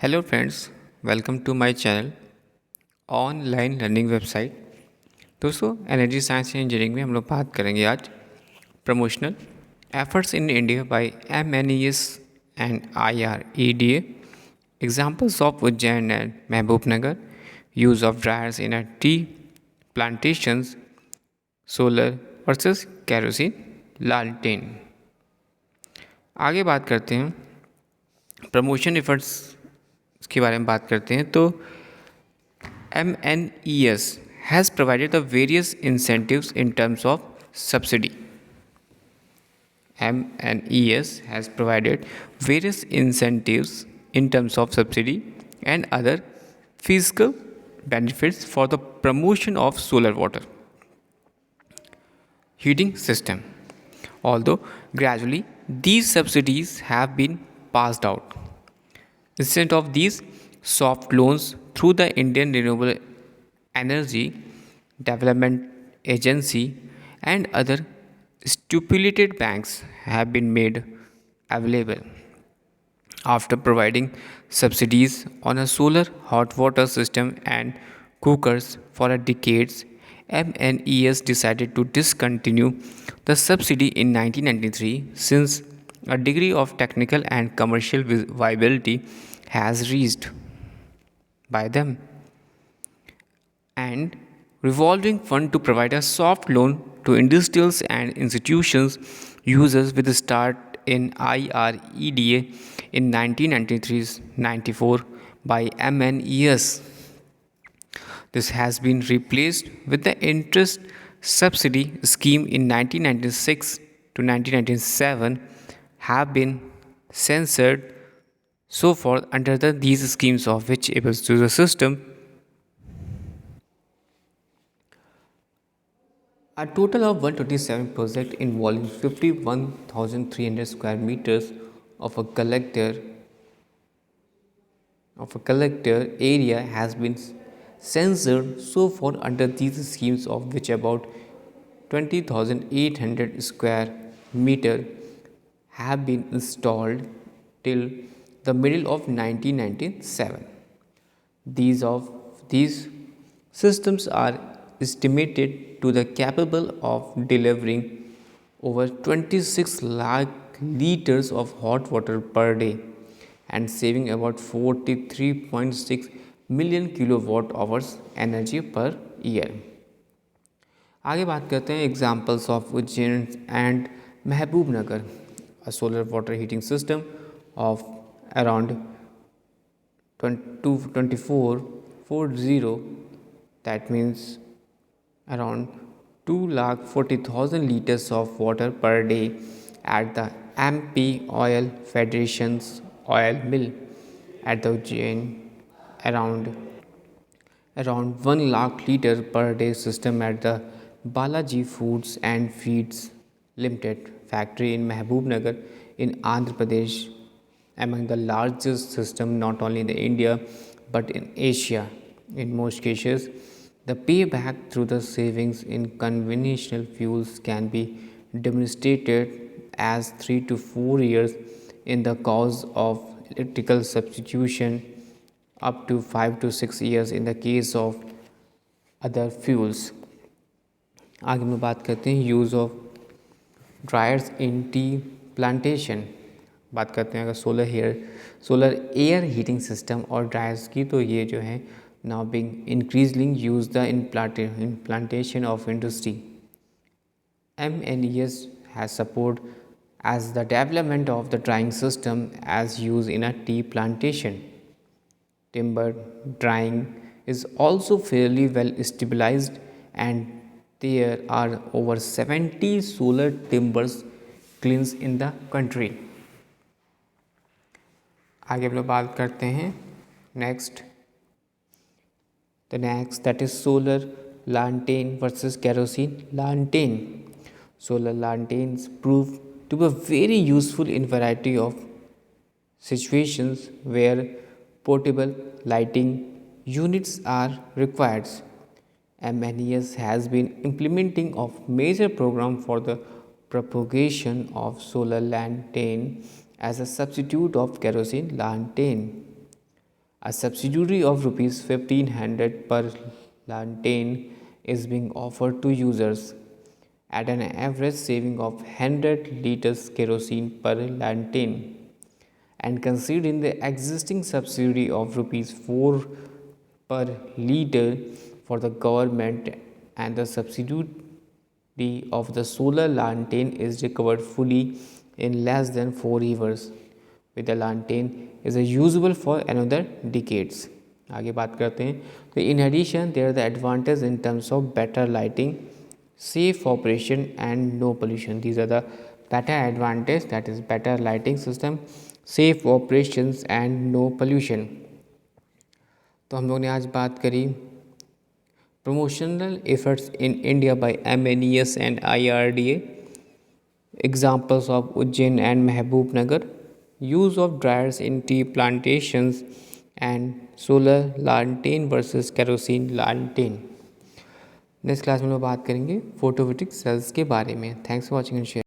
Hello friends, welcome to my channel online learning website. दोस्तों, energy science and engineering में हम लोग बात करेंगे आज promotional efforts in India by MNES and IREDA, examples of Ujjain and Mahbubnagar, use of dryers in tea plantations, solar versus kerosene लालटेन। आगे बात करते हैं प्रमोशन एफर्ट्स के बारे में बात करते हैं तो MNES has provided the various incentives in terms of subsidy. MNES has provided various incentives in terms of subsidy and other fiscal benefits for the promotion of solar water heating system. Although gradually these subsidies have been passed out. Instead of these soft loans through the Indian Renewable Energy Development Agency and other stipulated banks have been made available. After providing subsidies on a solar hot water system and cookers for a decades, MNES decided to discontinue the subsidy in 1993 since a degree of technical and commercial viability has reached by them, and revolving fund to provide a soft loan to industrials and institutions users with a start in IREDA in 1993-94 by MNES. This has been replaced with the interest subsidy scheme in 1996 to 1997 have been censored so forth under these schemes of which able to the system. A total of 127 projects involving 51,300 square meters of a collector area has been censored so far under these schemes, of which about 20,800 square meter have been installed till the middle of 1997. These systems are estimated to the capable of delivering over 26 lakh liters of hot water per day and saving about 43.6 million kilowatt hours energy per year. आगे बात करते हैं examples of Ujjain and Mahbubnagar, a solar water heating system of around 2440, that means around 2,40,000 liters of water per day at the MP Oil Federation's oil mill at the Ujjain, around 1 lakh liter per day system at the Balaji Foods and Feeds Limited factory in Mahbubnagar in Andhra Pradesh, among the largest system not only in India but in Asia. In most cases, the payback through the savings in conventional fuels can be demonstrated as 3 to 4 years in the cause of electrical substitution, up to 5 to 6 years in the case of other fuels. आगे हम बात करते हैं use of dryers in tea plantation. बात करते हैं अगर solar air heating system और ड्रायर्स की, तो ये जो है now being increasingly used in plantation of industry. MNES has support as the development of the drying system as used in a tea plantation. Timber drying is also fairly well stabilized, and there are over 70 solar timbers kilns in the country. आगे हम लोग बात करते हैं next that is solar lantern versus kerosene lantern. Solar lanterns prove to be very useful in variety of situations where portable lighting units are required. MNES has been implementing a major program for the propagation of solar lantern as a substitute of kerosene lantern. A subsidy of rupees 1500 per lantern is being offered to users at an average saving of 100 liters kerosene per lantern, and considering the existing subsidy of rupees 4 per liter for the government, and the subsidy of the solar lantern is recovered fully in less than 4 years, with the lantern is usable for another decades. आगे बात करते हैं तो in addition there the advantage in terms of better lighting, safe operation and no pollution. These are the better advantage, that is better lighting system, safe operations and no pollution. तो हम लोग ने आज बात करी promotional efforts in India by MNES and IRDA, examples of Ujjain and Mahbubnagar, use of dryers in tea plantations, and solar lantern versus kerosene lantern. Next class में हम लोग बात करेंगे फोटोवोल्टिक सेल्स के बारे में. Thanks for watching and share.